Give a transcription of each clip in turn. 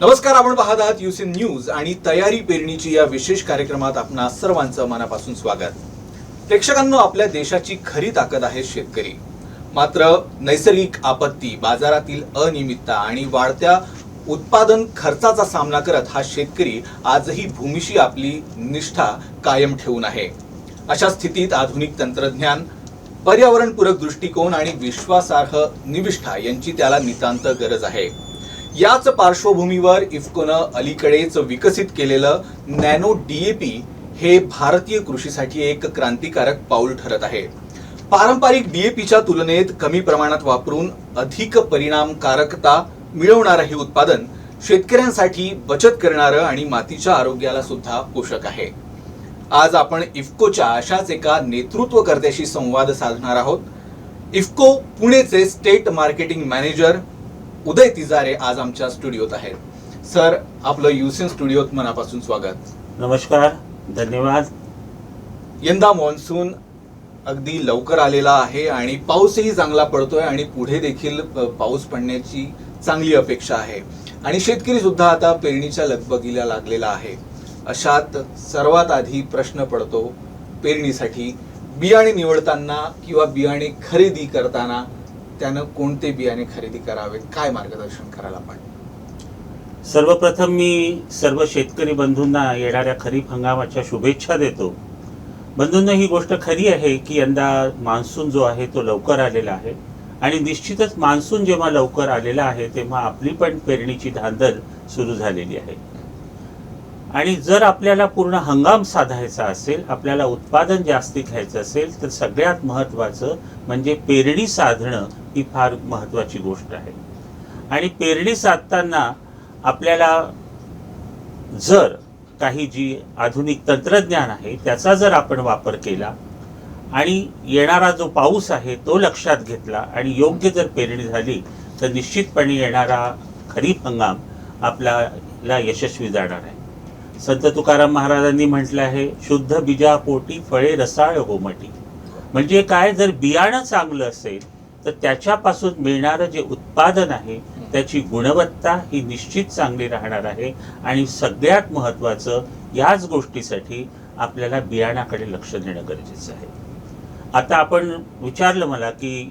नमस्कार, आपण पाहत आहात यूसीन न्यूज आणि तयारी पेरणीची या विशेष कार्यक्रमात आपणा सर्वांचं मनापासून स्वागत। प्रेक्षकांनो, आपल्या देशाची खरी ताकद आहे शेतकरी। मात्र नैसर्गिक आपत्ती, बाजारातील अनियमितता आणि वाढत्या उत्पादन खर्चाचा सामना करत हा शेतकरी आजही भूमीशी आपली निष्ठा कायम ठेवून आहे। अशा स्थितीत आधुनिक तंत्रज्ञान, पर्यावरणपूरक दृष्टिकोन आणि विश्वासार्ह निविष्ठा यांची त्याला नितांत गरज आहे। याच पार्श्वभूमीवर इफ्कोनं अलीकडेच विकसित केलेलं नॅनो डीएपी हे भारतीय कृषीसाठी एक क्रांतिकारक पाऊल ठरत आहे। पारंपरिक डीएपीच्या तुलनेत कमी प्रमाणात वापरून अधिक परिणामकारकता मिळवणारं हे उत्पादन शेतकऱ्यांसाठी बचत करणारं आणि मातीच्या आरोग्याला सुद्धा पोषक आहे। आज आपण इफ्कोच्या अशाच एका नेतृत्वकर्त्याशी संवाद साधणार आहोत। इफ्को पुणेचे स्टेट मार्केटिंग मॅनेजर उदय तिजारे आज आमच्या स्टुडिओत आहेत। सर, आपलं यूसीन स्टुडिओत मनापासून स्वागत। नमस्कार, धन्यवाद। यंदा मॉन्सून अगदी लवकर आलेला आहे आणि पाऊसही चांगला पडतोय आणि पुढे देखील पाऊस पडण्याची चांगली अपेक्षा आहे आणि शेतकरी सुद्धा आता पेरणीच्या लगबगीला लागलेला आहे। अशात सर्वात आधी प्रश्न पडतो, पेरणीसाठी बियाणे निवडताना किंवा बियाणे खरेदी करताना त्यानं कोणते बियाणे खरेदी करावे, काय मार्गदर्शन कराल आपण? सर्वप्रथम मी सर्व शेतकरी बंधूंना येणाऱ्या खरीप हंगामाच्या शुभेच्छा देतो। बंधूंनो, ही गोष्ट खरी आहे की यंदा मान्सून जो आहे तो लवकर आलेला आहे आणि निश्चितच मान्सून जेव्हा लवकर आलेला आहे तेव्हा आपली पण पेरणीची धांदल सुरू झालेली आहे। आणि जर आपल्याला पूर्ण हंगाम साधायचा असेल, आपल्याला उत्पादन जास्ती घ्यायचं असेल, तर सगळ्यात महत्त्वाचं म्हणजे पेरणी साधणं ही फार महत्त्वाची गोष्ट आहे। आणि पेरणी साधताना आपल्याला जर काही जी आधुनिक तंत्रज्ञान आहे त्याचा जर आपण वापर केला आणि येणारा जो पाऊस आहे तो लक्षात घेतला आणि योग्य जर पेरणी झाली तर निश्चितपणे येणारा खरीप हंगाम आपल्याला यशस्वी जाणार आहे। संत तुकाराम महाराजांनी म्हटलं आहे, शुद्ध बीजापोटी फळे रसाळ गोमटी। म्हणजे काय, जर बियाणं चांगलं असेल तर त्याच्यापासून मिळणारं जे उत्पादन आहे त्याची गुणवत्ता ही निश्चित चांगली राहणार आहे। आणि सगळ्यात महत्त्वाचं, याच गोष्टीसाठी आपल्याला बियाणाकडे लक्ष देणं गरजेचं आहे। आता आपण विचारलं मला की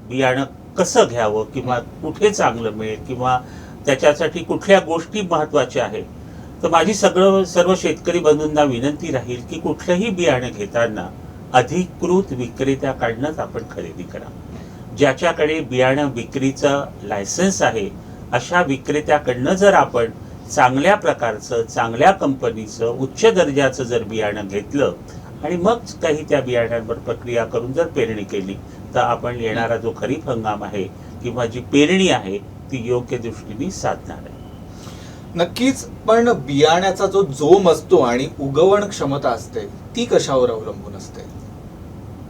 बियाणं कसं घ्यावं किंवा कुठे चांगलं मिळेल किंवा त्याच्यासाठी कुठल्या गोष्टी महत्त्वाच्या आहेत, तर माझी सर्व शेतकरी बंधूंना विनंती राहील की कुठलंही बियाणे घेताना अधिकृत विक्रेत्याकडूनच आपण खरेदी करा। ज्याच्याकडे बियाणं विक्रीचं लायसन्स आहे अशा विक्रेत्याकडनं जर आपण चांगल्या प्रकारचं, चांगल्या कंपनीचं, उच्च दर्जाचं जर बियाणं घेतलं आणि मग काही त्या बियाण्यांवर प्रक्रिया करून जर पेरणी केली तर आपण येणारा जो खरीप हंगाम आहे किंवा जी पेरणी आहे ती योग्य दृष्टीने साधणार आहे। नक्कीच, पण बियाण्याचा जो जोम असतो आणि उगवण क्षमता असते ती कशावर अवलंबून असते?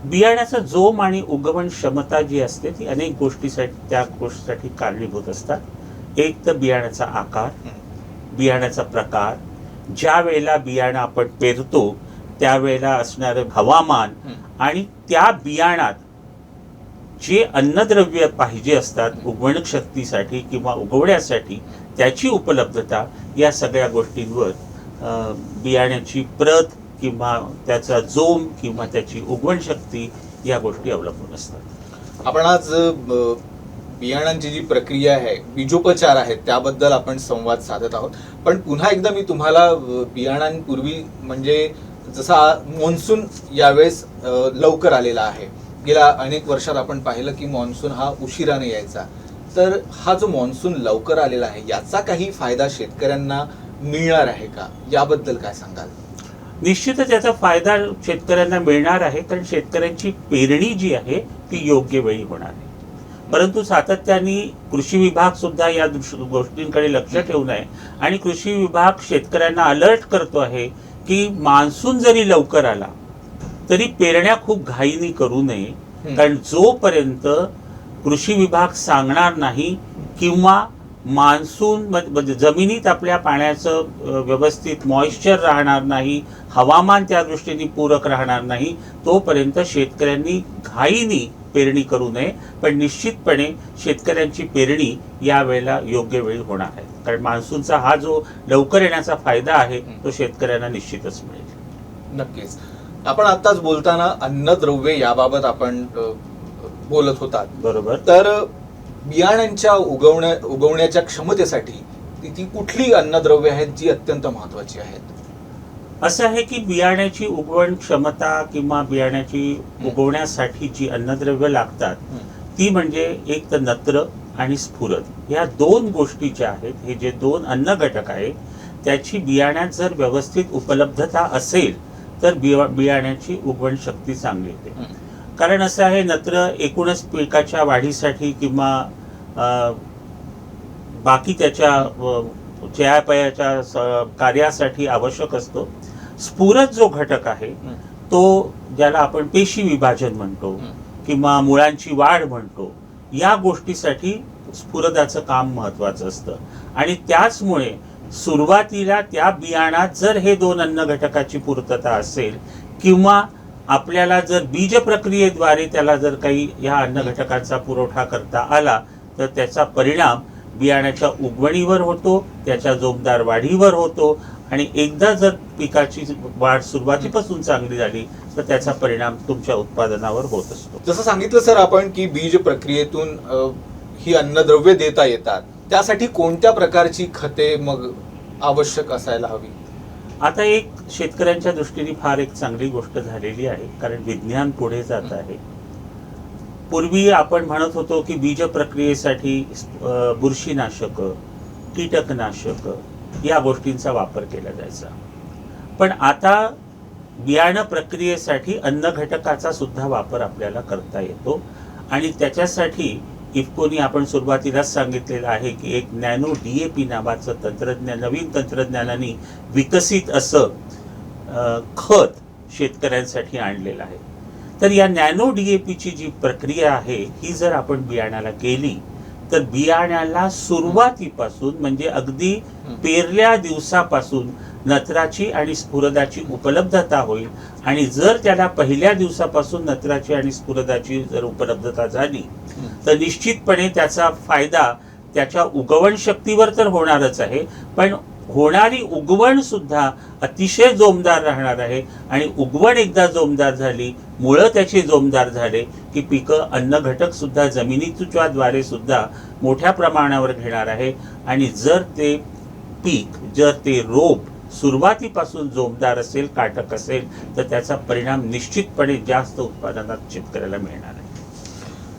बियाण्याचा जोम आणि उगवण क्षमता जी असते ती अनेक गोष्टीसाठी, त्या गोष्टीसाठी कारणीभूत असतात। एक तर बियाण्याचा आकार, बियाण्याचा प्रकार, ज्या वेळेला बियाणं आपण पेरतो त्यावेळेला असणारं हवामान आणि त्या बियाणात जे अन्नद्रव्य पाहिजे असतात उगवण शक्तीसाठी किंवा उगवण्यासाठी त्याची उपलब्धता, या सगळ्या गोष्टींवर बियाण्याची प्रत किंवा त्याचा जोम किंवा त्याची उगवण शक्ती या गोष्टी अवलंबून असतात। आपण आज बियाणांची जी प्रक्रिया आहे, बीजोपचार आहे, त्याबद्दल आपण संवाद साधत आहोत। पण पुन्हा एकदा मी तुम्हाला बियाणांपूर्वी, म्हणजे जसा मॉन्सून यावेळेस लवकर आलेला आहे, गेल्या अनेक वर्षात आपण पाहिलं की मॉन्सून हा उशिराने यायचा, तर हा जो मॉन्सून लवकर आलेला आहे याचा काही फायदा शेतकऱ्यांना मिळणार आहे का, याबद्दल काय सांगाल? निश्चितच याचा फायदा शेतकऱ्यांना मिळणार आहे, कारण शेतकऱ्यांची पेरणी जी आहे ती योग्य वेळी होणार आहे। परंतु सातत्याने कृषी विभाग सुद्धा या गोष्टींकडे लक्ष ठेवून आहे आणि कृषी विभाग शेतकऱ्यांना अलर्ट करतो आहे की मान्सून जरी लवकर आला तरी पेरण्या खूप घाईने करू नये, कारण जोपर्यंत कृषी विभाग सांगणार नाही किंवा मान्सून म्हणजे जमिनीत आपल्या पाण्याचं व्यवस्थित मॉइश्चर राहणार नाही, हवामान त्या दृष्टीने पूरक राहणार नाही, तोपर्यंत शेतकऱ्यांनी घाईने पेरणी करू नये। पण निश्चितपणे शेतकऱ्यांची पेरणी यावेळेला योग्य वेळी होणार आहे। कारण मान्सूनचा हा जो लवकर येण्याचा फायदा आहे तो शेतकऱ्यांना निश्चितच मिळेल. नक्कीच. आपण आताच बोलताना अन्नद्रव्ये याबाबत आपण बोलत होतात. बरोबर. तर बियाण्यांच्या उगवण्याच्या क्षमतेसाठी ती कुठली अन्नद्रव्ये आहेत जी अत्यंत महत्वाची आहेत? असं आहे की बियाण्याची उगवण क्षमता किंवा बियाण्याची उगवण्यासाठी जी अन्नद्रव्य लागतात ती म्हणजे एक तर नत्र आणि स्फुरद, ह्या दोन गोष्टी ज्या आहेत, हे जे दोन अन्न घटक आहेत त्याची बियाण्यात जर व्यवस्थित उपलब्धता असेल तर बियाण्याची उगवण शक्ती चांगली येते. कारण असं आहे, नत्र एकूणच पिकाच्या वाढीसाठी किंवा बाकी त्याच्या चयापयाच्या कार्यासाठी आवश्यक असतो. स्फुरद जो घटक आहे तो ज्याला आपण पेशी विभाजन म्हणतो किंवा मुळांची वाढ म्हणतो, या गोष्टीसाठी स्फुरदाचं काम महत्वाचं असतं. आणि त्याचमुळे सुरुवातीला त्या बियाणात जर हे दोन अन्न घटकाची पूर्तता असेल किंवा आपल्याला जर बीज प्रक्रियेद्वारे त्याला जर काही या अन्न घटकांचा पुरवठा करता आला तर त्याचा परिणाम बियाण्याच्या उगवणीवर होतो, त्याच्या जोमदार वाढीवर होतो आणि एकदा जर पिकाची वाढ सुरुवातीपासून चांगली झाली तर त्याचा परिणाम तुमच्या उत्पादनावर होत असतो. जसं सांगितलं सर आपण की बीज प्रक्रियेतून ही अन्नद्रव्ये देता येतात, त्यासाठी कोणत्या प्रकारची खते मग आवश्यक असायला हवी? आता एक शेतकऱ्यांच्या दृष्टीने फार एक चांगली गोष्ट झालेली आहे, कारण विज्ञान पुढे जात आहे. पूर्वी आपण म्हणत होतो की बीज प्रक्रियेसाठी बुरशीनाशक, कीटकनाशक या गोष्टींचा वापर केला जायचा. पण आता बियाणं प्रक्रियेसाठी अन्न घटकाचा सुद्धा वापर आपल्याला करता येतो आणि त्याच्यासाठी इफ्कोनी आपण सुरुवातीलाच सांगितलेलं आहे की एक नॅनो DAP नावाचं तंत्रज्ञान, नवीन तंत्रज्ञानाने विकसित असं खत शेतकऱ्यांसाठी आणलेलं आहे. तर या नॅनो DAP ची जी प्रक्रिया आहे ही जर आपण बियाण्याला केली तर बियाण्याला सुरुवातीपासून म्हणजे अगदी पेरल्या दिवसापासून नत्राची आणि स्फुरदाची उपलब्धता होईल. आणि जर त्याला पहिल्या दिवसापासून नत्राची आणि स्फुरदाची जर उपलब्धता झाली तर निश्चितपणे त्याचा फायदा त्याच्या उगवण शक्तीवर तर होणारच आहे, पण होणारी उगवण सुद्धा अतिशय जोमदार राहणार आहे. आणि उगवण एकदा जोमदार झाली, मुळं त्याचे जोमदार झाले की पिकं अन्न घटक सुद्धा जमिनीच्या द्वारे सुद्धा मोठ्या प्रमाणावर घेणार आहे. आणि जर ते पीक, जर ते रोप सुरुवातीपासून जोमदार असेल, काटक असेल तर त्याचा परिणाम निश्चितपणे जास्त उत्पादनात शेतकऱ्याला मिळणार आहे.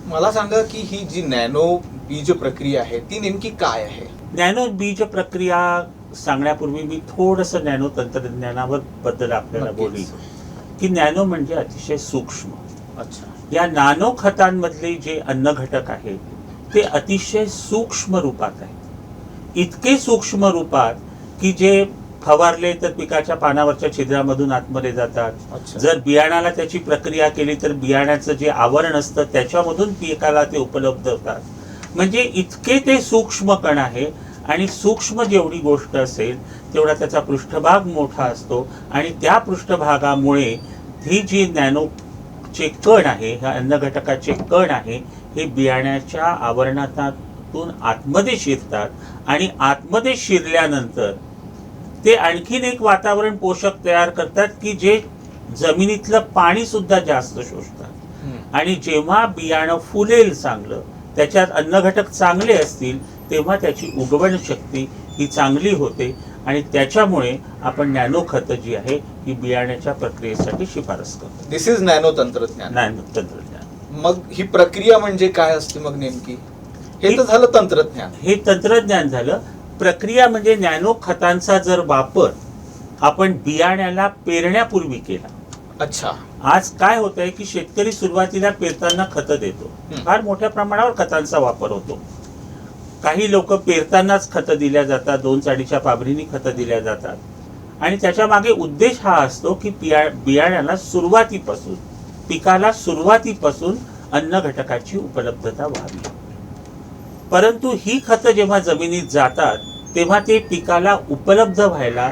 मला सांगा की ही जी नॅनो बीज प्रक्रिया आहे ती नेमकी काय आहे? नॅनो बीज प्रक्रिया सांगण्यापूर्वी मी थोडंसं नॅनो तंत्रज्ञानावर बद्दल आपल्याला बोलेन की नॅनो म्हणजे अतिशय सूक्ष्म. अच्छा. या नानो खतांमधले जे अन्न घटक आहेत ते अतिशय सूक्ष्म रूपात आहेत. इतके सूक्ष्म रूपात की जे फवारले तर पिकाच्या पानावरच्या छिद्रामधून आतमध्ये जातात. अच्छा. जर बियाणाला त्याची प्रक्रिया केली तर बियाण्याचं जे आवरण असतं त्याच्यामधून पिकाला ते उपलब्ध होतात. म्हणजे इतके ते सूक्ष्म कण आहे आणि सूक्ष्म जेवढी गोष्ट असेल तेवढा त्याचा पृष्ठभाग मोठा असतो. आणि त्या पृष्ठभागामुळे ही जी नॅनोचे कण आहे, ह्या अन्न घटकाचे कण आहे, हे बियाण्याच्या आवरणातून आतमध्ये शिरतात आणि आतमध्ये शिरल्यानंतर ते आणखीन एक वातावरण पोषक तयार करतात की जे जमिनीतलं पाणी सुद्धा जास्त शोषतात. आणि जेव्हा बियाणं फुलेल चांगलं, त्याच्यात अन्न घटक चांगले असतील तेव्हा त्याची उगवण शक्ती ही चांगली होते. आणि त्याच्यामुळे आपण नॅनो खतं जी आहे ही बियाण्याच्या प्रक्रियेसाठी शिफारस करतो. दिस इज नॅनो तंत्रज्ञान. नॅनो तंत्रज्ञान. मग ही प्रक्रिया म्हणजे काय असते मग नेमकी? हे तर झालं तंत्रज्ञान. हे तंत्रज्ञान झालं. प्रक्रिया म्हणजे नॅनो खतांचा जर वापर आपण बियाण्याला पेरण्यापूर्वी केला. अच्छा. आज काय होत आहे की शेतकरी सुरुवातीला पेरताना खतं देतो, फार मोठ्या प्रमाणावर खतांचा वापर होतो. काही लोक पेरतानाच खतं दिल्या जातात, 2 चाळीच्या पाबरीनी खतं दिल्या जातात. आणि त्याच्या मागे उद्देश हा असतो की बियाण्याला सुरुवातीपासून, पिकाला सुरुवातीपासून अन्न घटकाची उपलब्धता व्हावी. परंतु ही खतं जेव्हा जमिनीत जातात तेव्हा ते पिकाला उपलब्ध व्हायला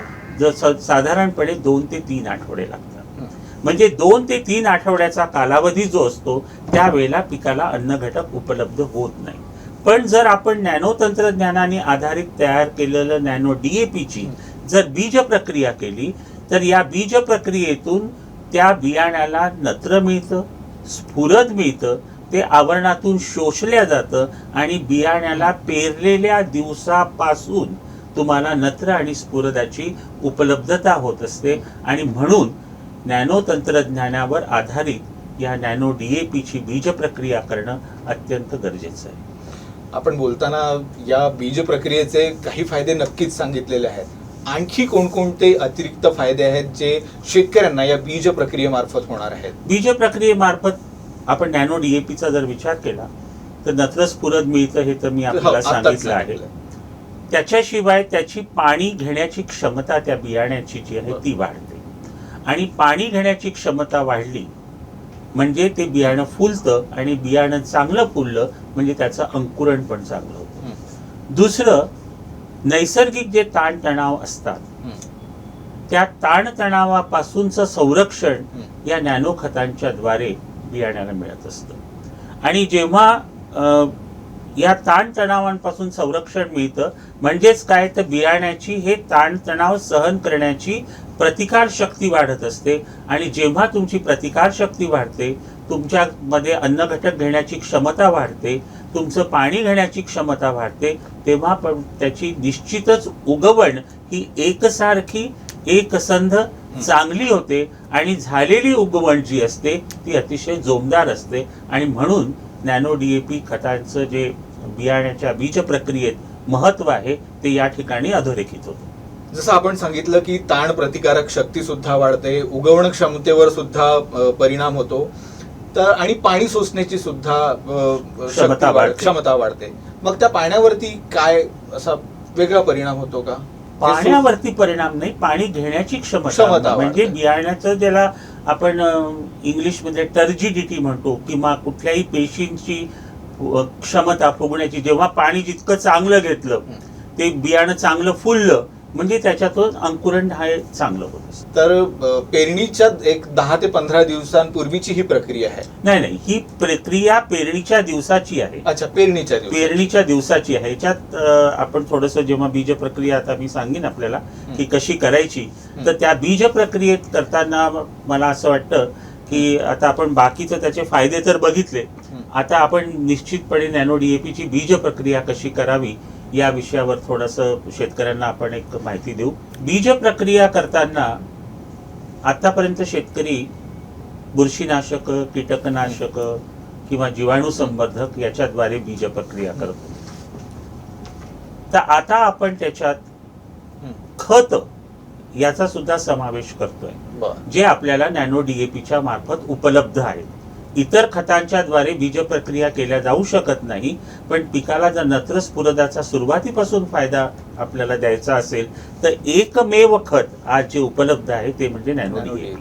साधारणपणे 2 ते 3 आठवडे लागतात. म्हणजे 2 ते 3 आठवड्याचा कालावधी जो असतो त्यावेळेला पिकाला अन्न घटक उपलब्ध होत नाही. पण जर आपण नॅनो तंत्रज्ञानाने आधारित तयार केलेलं नॅनो DAPची जर बीज प्रक्रिया केली तर या बीज प्रक्रियेतून त्या बियाण्याला नत्र मिळतं, स्फुरद मिळतं, ते आवरणातून शोषल्या जातं आणि बियाण्याला पेरलेल्या दिवसापासून तुम्हाला नत्र आणि स्फुरदाची उपलब्धता होत असते. आणि म्हणून नॅनो तंत्रज्ञानावर आधारित या नॅनो DAPची बीज प्रक्रिया करणं अत्यंत गरजेचं आहे. आपण बोलताना या बीज प्रक्रियेचे काही फायदे नक्कीच सांगितलेले आहेत. आणखी कोणकोणते अतिरिक्त फायदे आहेत जे शेतकऱ्यांना या बीज प्रक्रियेमार्फत होणार आहेत? बीज प्रक्रियेमार्फत आपण नॅनो DAPचा जर विचार केला तर नत्र स्फुरद मिळतं, हे तर मी आपल्याला सांगितलं आहे. त्याच्याशिवाय त्याची पाणी घेण्याची क्षमता त्या बियाण्याची जी आहे ती वाढते आणि पाणी घेण्याची क्षमता वाढली म्हणजे ते बियाणं फुलतं आणि बियाणं चांगलं फुललं म्हणजे त्याचं अंकुरण पण चांगलं होतं. दुसरं, नैसर्गिक जे ताणतणाव असतात त्या ताणतणावापासूनचं संरक्षण या नॅनो खतांच्या द्वारे बियाण्याला मिळत असतं. आणि जेव्हा या ताणतणावांपासून संरक्षण मिळतं म्हणजेच काय, तर बियाण्याची हे ताणतणाव सहन करण्याची प्रतिकार शक्ती वाढत असते. आणि जेव्हा तुमची प्रतिकार शक्ती वाढते, तुमच्यामध्ये अन्न घटक घेण्याची क्षमता वाढते, तुमचं पाणी घेण्याची क्षमता वाढते, तेव्हा पण त्याची निश्चितच उगवण ही एकसारखी एकसंध चांगली होते आणि झालेली उगवण जी असते ती अतिशय जोमदार असते. आणि म्हणून नॅनो DAP खतांचं जे बियाण्याच्या बीज प्रक्रियेत महत्व आहे ते या ठिकाणी अधोरेखित होतं. जसं आपण सांगितलं की ताण प्रतिकारक शक्ती सुद्धा वाढते, उगवण क्षमतेवर सुद्धा परिणाम होतो, तर आणि पाणी शोषण्याची सुद्धा क्षमता वाढते. मग त्या पाण्यावरती काय असा वेगळा परिणाम होतो का? पाण्यावरती परिणाम नाही, पाणी घेण्याची क्षमता म्हणजे बियाण्याचं ज्याला आपण इंग्लिशमध्ये टर्जिडिटी म्हणतो किंवा कुठल्याही पेशींची क्षमता फुगण्याची, जेव्हा पाणी जितकं चांगलं घेतलं ते बियाणं चांगलं फुललं म्हणजे त्याच्यातून अंकुरण हा चांगलं होत असतं. तर पेरणीच्या एक 10 ते 15 दिवसांपूर्वीची ही प्रक्रिया आहे? नाही, ही प्रक्रिया पेरणीच्या दिवसाची आहे. अच्छा, पेरणीच्या दिवसाची आहे. याच्यात आपण थोडंसं जेव्हा बीज प्रक्रिया आता मी सांगेन आपल्याला की कशी करायची, तर त्या बीज प्रक्रियेत करताना मला असं वाटतं की आता आपण बाकीचं त्याचे फायदे तर बघितले, आता आपण निश्चितपणे नॅनो DAPची बीज प्रक्रिया कशी करावी या विषयावर थोडंसं शेतकऱ्यांना आपण एक माहिती देऊ. बीज प्रक्रिया करताना आतापर्यंत शेतकरी बुरशीनाशक, कीटकनाशक किंवा जीवाणू संवर्धक याच्याद्वारे बीज प्रक्रिया करतो. तर आता आपण त्याच्यात खत याचा सुद्धा समावेश करतोय, जे आपल्याला नॅनो DAPच्या मार्फत उपलब्ध आहे. इतर खतांच्या द्वारे बीज प्रक्रिया केल्या जाऊ शकत नाही, पण पिकाला जर नत्र स्फुरदाचा सुरुवातीपासून फायदा आपल्याला द्यायचा असेल तर एकमेव खत आज जे उपलब्ध आहे ते म्हणजे नॅनो DAP.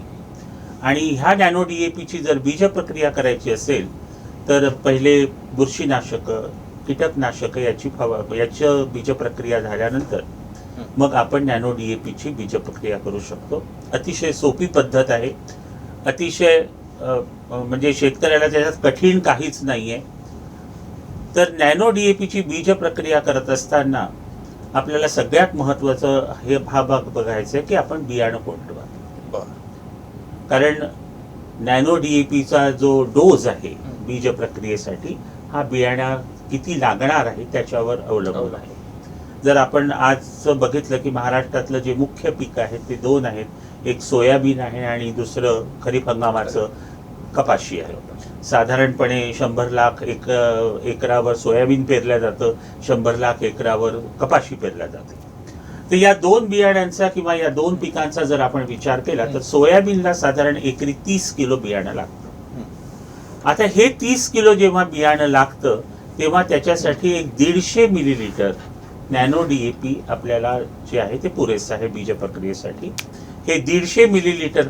आणि ह्या नॅनो DAPची जर बीज प्रक्रिया करायची असेल तर पहिले बुरशीनाशक, कीटकनाशक याची बीज प्रक्रिया झाल्यानंतर मग आपण नॅनो DAPची बीज प्रक्रिया करू शकतो. अतिशय सोपी पद्धत आहे, अतिशय म्हणजे शेतकऱ्याला त्याच्यात कठीण काहीच नाहीये. तर नॅनो DAPची बीज प्रक्रिया करत असताना आपल्याला सगळ्यात महत्वाचं हा भाग बघायचा आहे की आपण बियाणं कोणतं वापरतो. कारण नॅनो DAPचा जो डोस आहे बीज प्रक्रियेसाठी हा बियाणा किती लागणार आहे त्याच्यावर अवलंबून आहे. जर आपण आज बघितलं की महाराष्ट्रातलं जे मुख्य पीक आहे ते 2 आहेत, एक सोयाबीन आहे आणि दुसरं खरीप हंगामाचं कपाशी आहे. साधारणपणे 100 लाख एकरावर सोयाबीन पेरल्या जातं, 100 लाख एकरावर कपाशी पेरल्या जाते. तर या 2 बियाण्यांचा किंवा या 2 पिकांचा जर आपण विचार केला तर सोयाबीनला साधारण एकरी 30 किलो बियाणं लागतं. आता हे 30 किलो जेव्हा बियाणं लागतं तेव्हा त्याच्यासाठी एक 150 मिलीलिटर नॅनो DAP आपल्याला जे आहे ते पुरेसं आहे बीज प्रक्रियेसाठी. हे 150 मिलीलिटर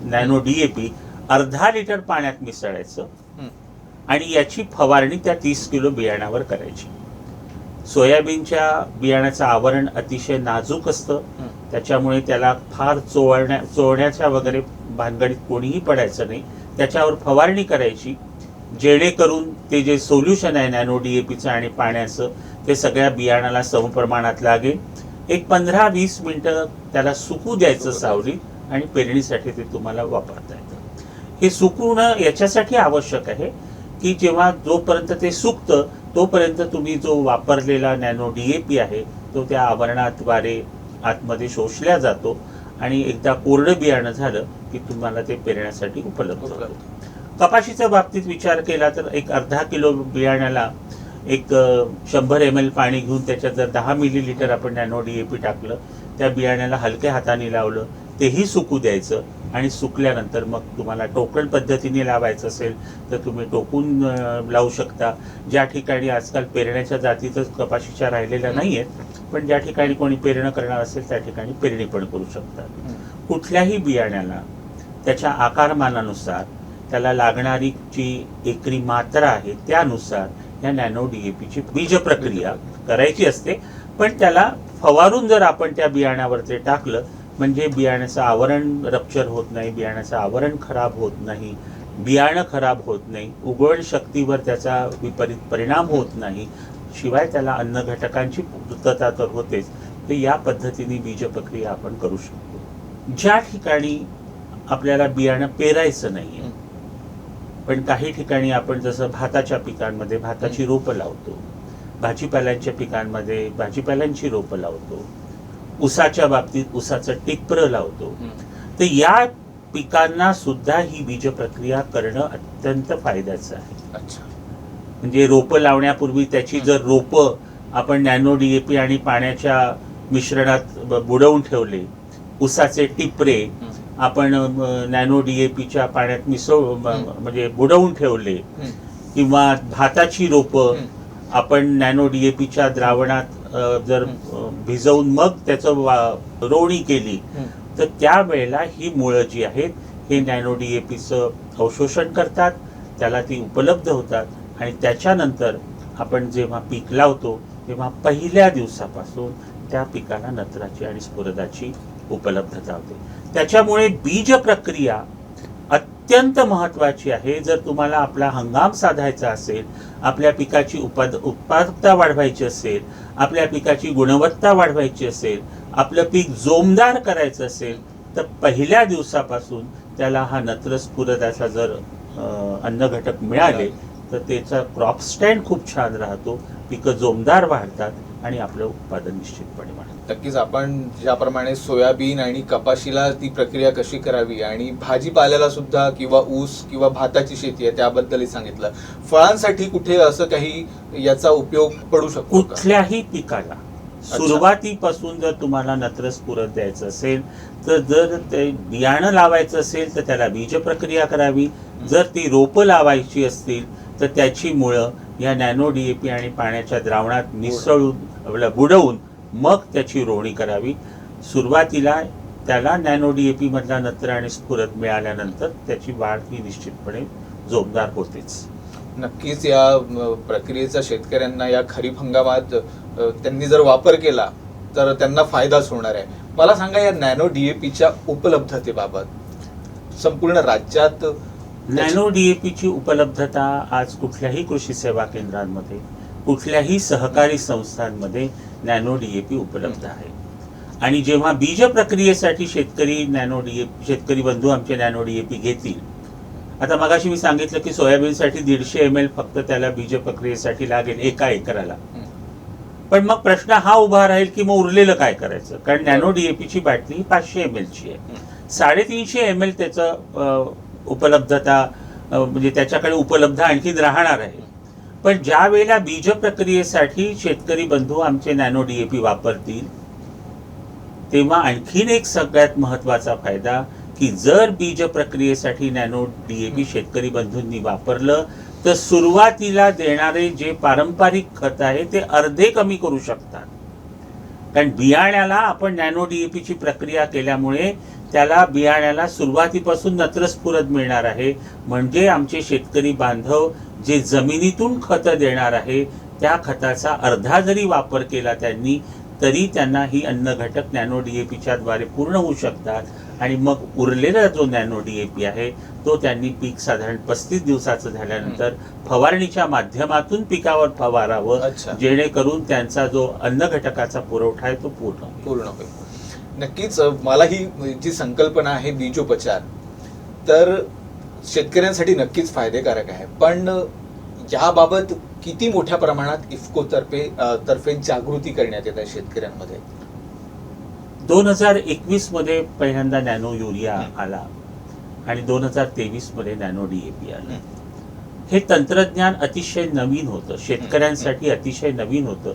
नॅनो DAP अर्धा लिटर पाण्यात मिसळायचं आणि याची फवारणी त्या 30 किलो बियाण्यावर करायची. सोयाबीनच्या बियाण्याचं आवरण अतिशय नाजूक असतं, त्याच्यामुळे त्याला फार चोळण्याच्या वगैरे भानगडीत कोणीही पडायचं नाही. त्याच्यावर फवारणी करायची. जेणेकरून ते जे सोल्युशन आहे नॅनो DAPचं आणि पाण्याचं ते सगळ्या बियाणाला समप्रमाणात लागेल. एक 15-20 मिनिटं त्याला सुकू द्यायचं सावलीत आणि पेरणीसाठी ते तुम्हाला वापरता येतं. हे सुकवणं याच्यासाठी आवश्यक आहे की जेव्हा जोपर्यंत ते सुकतं तोपर्यंत तुम्ही जो वापरलेला नॅनो DAP आहे तो त्या आवरणाद्वारे आतमध्ये शोषल्या जातो आणि एकदा कोरडं बियाणं झालं की तुम्हाला ते पेरण्यासाठी उपलब्ध होतं. कपाशीच्या बाबतीत विचार केला तर एक अर्धा किलो बियाण्याला एक 100 ml पाणी घेऊन त्याच्यात जर 10 मिलीलिटर आपण नॅनो DAP टाकलं, त्या बियाण्याला हलक्या हाताने लावलं, तेही सुकू द्यायचं आणि सुकल्यानंतर मग तुम्हाला टोकण पद्धतीने लावायचं असेल तर तुम्ही टोकून लावू शकता. ज्या ठिकाणी आजकाल पेरण्याच्या जातीतच कपाशीच्या राहिलेल्या नाही आहेत, पण ज्या ठिकाणी कोणी पेरणं करणार असेल त्या ठिकाणी पेरणी पण करू शकतात. कुठल्याही बियाण्याला त्याच्या आकारमानानुसार त्याला लागणारी जी एकरी मात्रा आहे त्यानुसार या नॅनो DAPची बीज प्रक्रिया करायची असते. पण त्याला फवारून जर आपण त्या बियाण्यावर ते टाकलं म्हणजे बियाण्याचं आवरण रप्चर होत नाही, बियाण्याचं आवरण खराब होत नाही, बियाणं खराब होत नाही, उगवण शक्तीवर त्याचा विपरीत परिणाम होत नाही, शिवाय त्याला अन्न घटकांची पूर्तता तर होतेच. तर या पद्धतीने बीज प्रक्रिया आपण करू शकतो. ज्या ठिकाणी आपल्याला बियाणं पेरायचं नाहीये, पण काही ठिकाणी आपण जसं भाताच्या पिकांमध्ये भाताची रोपं लावतो, भाजीपाल्यांच्या पिकांमध्ये भाजीपाल्यांची रोपं लावतो, ऊसाच्या बाबतीत ऊसाचं टिप्र लावतो, तर या पिकांना सुद्धा ही बीज प्रक्रिया करणं अत्यंत फायद्याचं आहे. म्हणजे रोपं लावण्यापूर्वी त्याची जर रोपं आपण नॅनो DAP आणि पाण्याच्या मिश्रणात बुडवून ठेवले, ऊसाचे टिपरे आपण नॅनो DAPच्या पाण्यात म्हणजे बुडवून ठेवले, किंवा भाताची रोपं आपण नॅनो DAPच्या द्रावणात जर भिजवून मग त्याचं रोवणी केली, तर त्यावेळेला ही मुळं जी आहेत हे नॅनो DAPचं अवशोषण करतात, त्याला ती उपलब्ध होतात आणि त्याच्यानंतर आपण जेव्हा पीक लावतो तेव्हा पहिल्या दिवसापासून त्या पिकाला नत्राची आणि स्फुरदाची उपलब्धता होते. त्याच्यामुळे बीज प्रक्रिया अत्यंत महत्त्वाची आहे. जर तुम्हाला आपला हंगाम साधायचा असेल, आपल्या पिकाची उत्पादकता वाढवायची असेल, आपल्या पिकाची गुणवत्ता वाढवायची असेल, आपलं पीक जोमदार करायचं असेल, तर पहिल्या दिवसापासून त्याला हा नत्र स्फुरदाचा जर अन्न घटक मिळाले तर त्याचा क्रॉप स्टँड खूप छान राहतो, पिकं जोमदार वाढतात आणि आपलं उत्पादन निश्चितपणे वाढतं. नक्कीच आपण ज्याप्रमाणे सोयाबीन आणि कपाशीला ती प्रक्रिया कशी करावी आणि भाजीपाल्याला सुद्धा किंवा ऊस किंवा भाताची शेती आहे त्याबद्दलही सांगितलं. फळांसाठी कुठे असं काही याचा उपयोग पडू शकतो? कुठल्याही पिकाला सुरुवातीपासून जर तुम्हाला नत्र स्फुरद द्यायचं असेल तर जर ते बियाणं लावायचं असेल तर त्याला बीज प्रक्रिया करावी. जर ती रोपं लावायची असतील तर त्याची मुळं या नॅनो DAP आणि पाण्याच्या द्रावणात मिसळून बुडवून मग त्याची रोवणी करावी. सुरुवातीला त्याला नॅनो DAP मधला नत्र आणि स्फुरद मिळाल्यानंतर त्याची वाढ ही निश्चितपणे जोमदार होतेच. नक्कीच या प्रक्रियेचा शेतकऱ्यांना या खरीप हंगामात त्यांनी जर वापर केला तर त्यांना फायदाच होणार आहे. मला सांगा, या नॅनो DAPच्या उपलब्धतेबाबत संपूर्ण राज्यात नॅनो DAPची उपलब्धता आज कुठल्याही कृषी सेवा केंद्रांमध्ये, कुठल्याही सहकारी संस्थांमध्ये नॅनो DAP उपलब्ध आहे. आणि जेव्हा बीज प्रक्रियेसाठी शेतकरी बंधू आमचे नॅनो DAP घेतील, आता मगाशी मी सांगितलं की सोयाबीनसाठी 150 ml फक्त त्याला बीज प्रक्रियेसाठी लागेल एका एकराला. पण मग प्रश्न हा उभा राहील की मग उरलेलं काय करायचं? कारण नॅनो DAPची बाटली ही 500 ml ची आहे. 350 ml त्याचं उपलब्धता म्हणजे त्याच्याकडे उपलब्ध आणखी राहणार आहे. पण ज्या वेळेला बीज प्रक्रियेसाठी शेतकरी बंधू आमचे नॅनो DAP वापरतील तेव्हा आणखीन एक सगळ्यात महत्त्वाचा फायदा की जर बीज प्रक्रियेसाठी नॅनो DAP शेतकरी बंधूंनी वापरलं तर सुरुवातीला देणारे जे पारंपरिक खत आहे ते अर्धे कमी करू शकतात. कारण बियाण्याला आपण नॅनो DAPची प्रक्रिया केल्यामुळे त्याला बियाण्याला सुरुवातीपासून नत्रस्फुरद मिळणार आहे. म्हणजे आमचे शेतकरी बांधव जे जमिनीतून खत देणार आहे त्या खताचा अर्धा जरी वापर केला त्यांनी तरी त्यांना ही अन्न घटक नॅनो DAPच्या द्वारे पूर्ण होऊ शकतात आणि मग उरलेला जो नॅनो DAP आहे तो त्यांनी पीक साधारण 35 दिवसाचं झाल्यानंतर फवारणीच्या माध्यमातून पिकावर फवारावं, अच्छा. जेणेकरून त्यांचा जो अन्न घटकाचा पुरवठा आहे तो पूर्ण होईल. नक्कीच मला ही जी संकल्पना आहे बीजोपचार तर शेतकऱ्यांसाठी नक्कीच फायदेकारक आहे, पण याबाबत किती मोठ्या प्रमाणात इफ्को तर्फे जागृती करण्यात येत आहे शेतकऱ्यांमध्ये? 2021 मध्ये पहिल्यांदा नॅनो युरिया आला आणि 2023 मध्ये नॅनो DAP आला. हे तंत्रज्ञान अतिशय नवीन होतं, शेतकऱ्यांसाठी अतिशय नवीन होतं,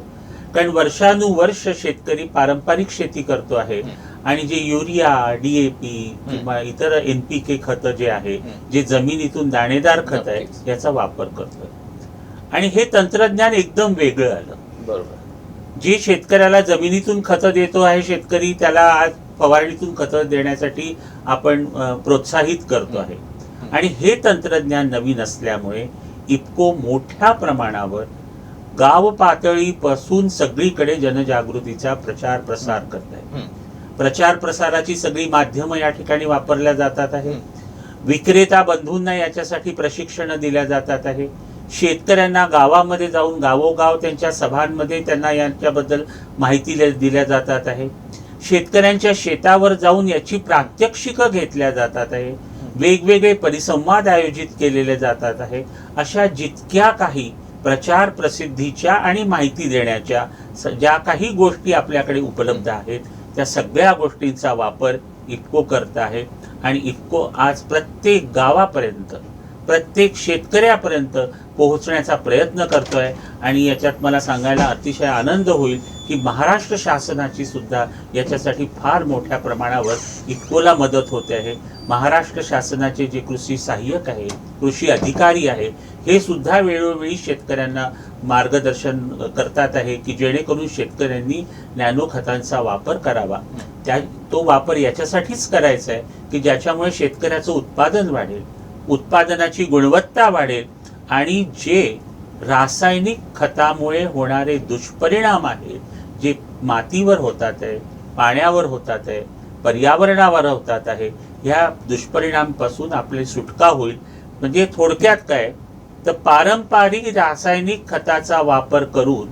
कारण वर्षानुवर्ष शेतकरी पारंपरिक शेती करतो आहे आणि जे युरिया, DAP किंवा इतर NPK खत जे आहे, जे जमिनीतून दाणेदार खत आहे, याचा वापर करतोय आणि हे तंत्रज्ञान एकदम वेगळं आलं. बरोबर. जे शेतकऱ्याला जमिनीतून खतं देतो आहे शेतकरी, त्याला आज फवारणीतून खतं देण्यासाठी आपण प्रोत्साहित करतो आहे आणि हे तंत्रज्ञान नवीन असल्यामुळे इफ्को मोठ्या प्रमाणावर गाव पातळीपासून सगळीकडे जनजागृतीचा प्रचार प्रसार करत आहे. प्रचार प्रसाराची सगळी माध्यमं या ठिकाणी वापरल्या जातात आहे. विक्रेता बंधूंना याच्यासाठी प्रशिक्षण दिल्या जातात आहे. शेतकऱ्यांना गावामध्ये जाऊन गावोगाव त्यांच्या सभांमध्ये त्यांना यांच्याबद्दल माहिती दिल्या जातात आहे. शेतकऱ्यांच्या शेतावर जाऊन याची प्रात्यक्षिकं घेतल्या जातात आहे. वेगवेगळे परिसंवाद आयोजित केलेले जातात आहे. अशा जितक्या काही प्रचार प्रसिद्धीच्या आणि माहिती देण्याच्या ज्या काही गोष्टी आपल्याकडे उपलब्ध आहेत त्या सगळ्या गोष्टींचा वापर इफ्को करत आहे आणि इफ्को आज प्रत्येक गावापर्यंत, प्रत्येक शेतकऱ्यापर्यंत पोहोचण्याचा प्रयत्न करतोय आणि याच्यात मला सांगायला अतिशय आनंद होईल की महाराष्ट्र शासनाची सुद्धा याच्यासाठी फार मोठ्या प्रमाणावर इफ्कोला मदत होते आहे. महाराष्ट्र शासनाचे जे कृषी सहाय्यक आहे, कृषी अधिकारी आहे, हे सुद्धा वेळोवेळी शेतकऱ्यांना मार्गदर्शन करतात आहे की जेणेकरून शेतकऱ्यांनी नॅनो खतांचा वापर करावा. तो वापर याच्यासाठीच करायचा आहे की ज्याच्यामुळे शेतकऱ्याचं उत्पादन वाढेल, उत्पादनाची गुणवत्ता वाढेल आणि जे रासायनिक खतामुळे होणारे दुष्परिणाम आहेत, जे मातीवर होतात आहे, पाण्यावर होतात आहे, पर्यावरणावर होतात आहे, ह्या दुष्परिणामापासून आपली सुटका होईल. म्हणजे थोडक्यात काय तर पारंपरिक रासायनिक खताचा वापर करून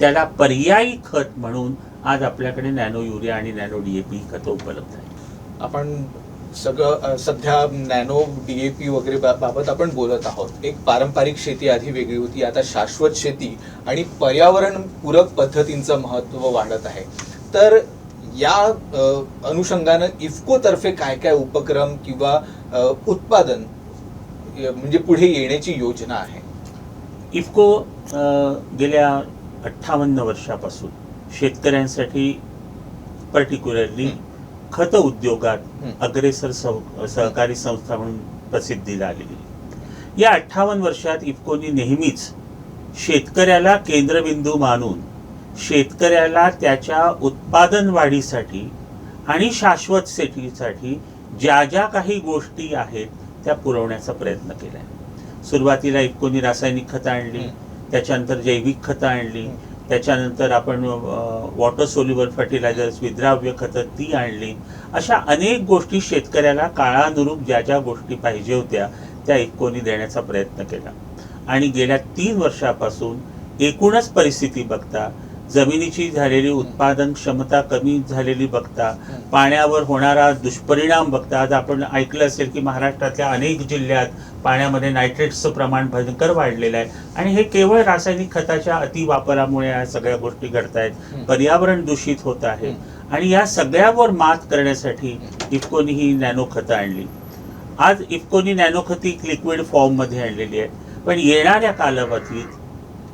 त्याला पर्यायी खत म्हणून आज आपल्याकडे नॅनो युरिया आणि नॅनो DAP खतं उपलब्ध आहेत. आपण सध्या नॅनो DAP वगैरे बाबत आपण बोलत आहोत. एक पारंपरिक शेती आधी वेगळी होती, आता शाश्वत शेती आणि पर्यावरण पूरक पद्धतींचं महत्त्व वाढत आहे. तर या अनुषंगानं इफ्को तर्फे काय काय उपक्रम किंवा उत्पादन म्हणजे पुढे येण्याची योजना आहे? इफ्को गेल्या 58 वर्षापासून शेतकऱ्यांसाठी पर्टिक्युलरली खत उद्योगात अग्रेसर सहकारी संस्था म्हणून प्रसिद्धीला आलेली. या 58 वर्षात इफ्कोनी नेहमीच शेतकऱ्याला केंद्रबिंदू मानून शेतकऱ्याला त्याच्या उत्पादन वाढीसाठी आणि शाश्वत शेतीसाठी ज्या ज्या काही गोष्टी आहेत त्या पुरवण्याचा प्रयत्न केला आहे. सुरुवातीला इफ्कोनी रासायनिक खतं आणली, त्याच्यानंतर जैविक खतं आणली, त्याच्यानंतर आपण वॉटर सोल्युबल फर्टिलायझर्स, विद्राव्य खतं ती आणली. अशा अनेक गोष्टी शेतकऱ्याला काळानुरूप ज्या ज्या गोष्टी पाहिजे होत्या त्या इफ्कोनी देण्याचा प्रयत्न केला आणि गेल्या 3 वर्षापासून एकूणच परिस्थिती बघता, जमिनीची झालेली उत्पादन क्षमता कमी झालेली बघता, पाण्यावर होणारा दुष्परिणाम बघता, आज आपण ऐकलं असेल की महाराष्ट्रातल्या अनेक जिल्ह्यात पाण्यामध्ये नायट्रेट्सचं प्रमाण भयंकर वाढलेलं आहे आणि हे केवळ रासायनिक खताच्या अतिवापरामुळे या सगळ्या गोष्टी घडत आहेत. पर्यावरण दूषित होत आहे आणि या सगळ्यावर मात करण्यासाठी इफ्कोनी ही नॅनो खतं आणली. आज इफ्कोनी नॅनो खती लिक्विड फॉर्ममध्ये आणलेली आहेत, पण येणाऱ्या कालावधीत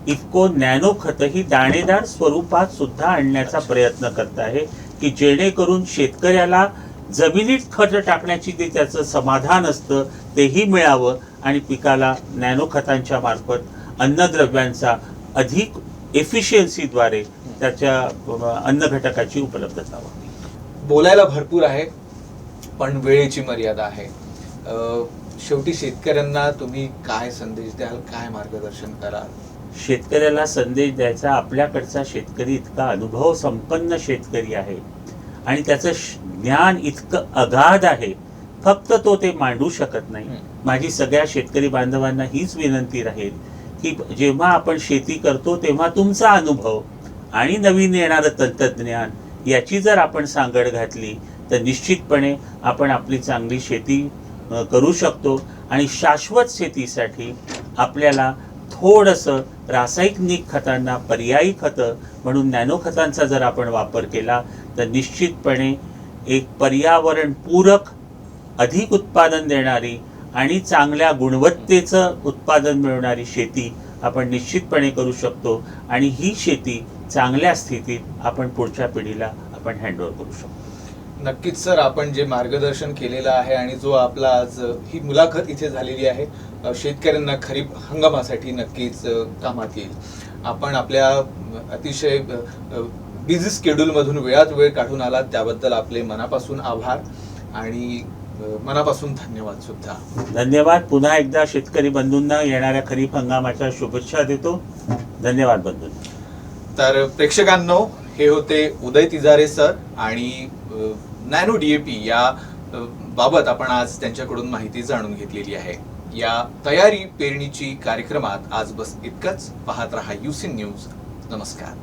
इफ्को नॅनो खतं ही दाणेदार स्वरूपात सुद्धा आणण्याचा प्रयत्न करत आहे की जेणेकरून शेतकऱ्याला जमिनीत खत टाकण्याची जे त्याचं समाधान असतं तेही मिळावं आणि पिकाला नॅनो खतांच्या मार्फत अन्नद्रव्यांचा अधिक एफिशियन्सीद्वारे त्याच्या अन्न घटकाची उपलब्धता व्हावी. बोलायला भरपूर आहे पण वेळेची मर्यादा आहे. शेवटी शेतकऱ्यांना तुम्ही काय संदेश द्याल, काय मार्गदर्शन कराल? शेतकऱ्याला संदेश द्यायचा, आपल्याकडचा शेतकरी इतका अनुभव संपन्न शेतकरी आहे आणि त्याचं ज्ञान इतकं अगाध आहे, फक्त तो ते मांडू शकत नाही. माझी सगळ्या शेतकरी बांधवांना हीच विनंती राहील की जेव्हा आपण शेती करतो तेव्हा तुमचा अनुभव आणि नवीन येणारं तंत्रज्ञान याची जर आपण सांगड घातली तर निश्चितपणे आपण आपली चांगली शेती करू शकतो. आणि शाश्वत शेतीसाठी आपल्याला थोडंसं रासायनिक खतांना पर्यायी खतं म्हणून नॅनो खतांचा जर आपण वापर केला तर निश्चितपणे एक पर्यावरणपूरक, अधिक उत्पादन देणारी आणि चांगल्या गुणवत्तेचं उत्पादन मिळवणारी शेती आपण निश्चितपणे करू शकतो. आणि ही शेती चांगल्या स्थितीत आपण पुढच्या पिढीला आपण हँडओव्हर करू शकतो. नक्कीच सर, आपण जे मार्गदर्शन केलेलं आहे आणि जो आपला आज ही मुलाखत इथे झालेली आहे, शेतकऱ्यांना खरीप हंगामासाठी नक्कीच कामात येईल. आपण आपल्या अतिशय बिझी स्केड्यूलमधून वेळात वेळ काढून आलात त्याबद्दल आपले मनापासून आभार आणि मनापासून धन्यवाद सुद्धा. धन्यवाद. पुन्हा एकदा शेतकरी बंधूंना येणाऱ्या खरीप हंगामाच्या शुभेच्छा देतो. धन्यवाद बंधू. तर प्रेक्षकांनो, हे होते उदय तिजारे सर आणि नॅनो डीएपी या बाबत आपण आज त्यांच्याकडून माहिती जाणून घेतलेली आहे. या तयारी पेरणीची कार्यक्रमात आज बस इतकंच. पाहत रहा UC न्यूज. नमस्कार.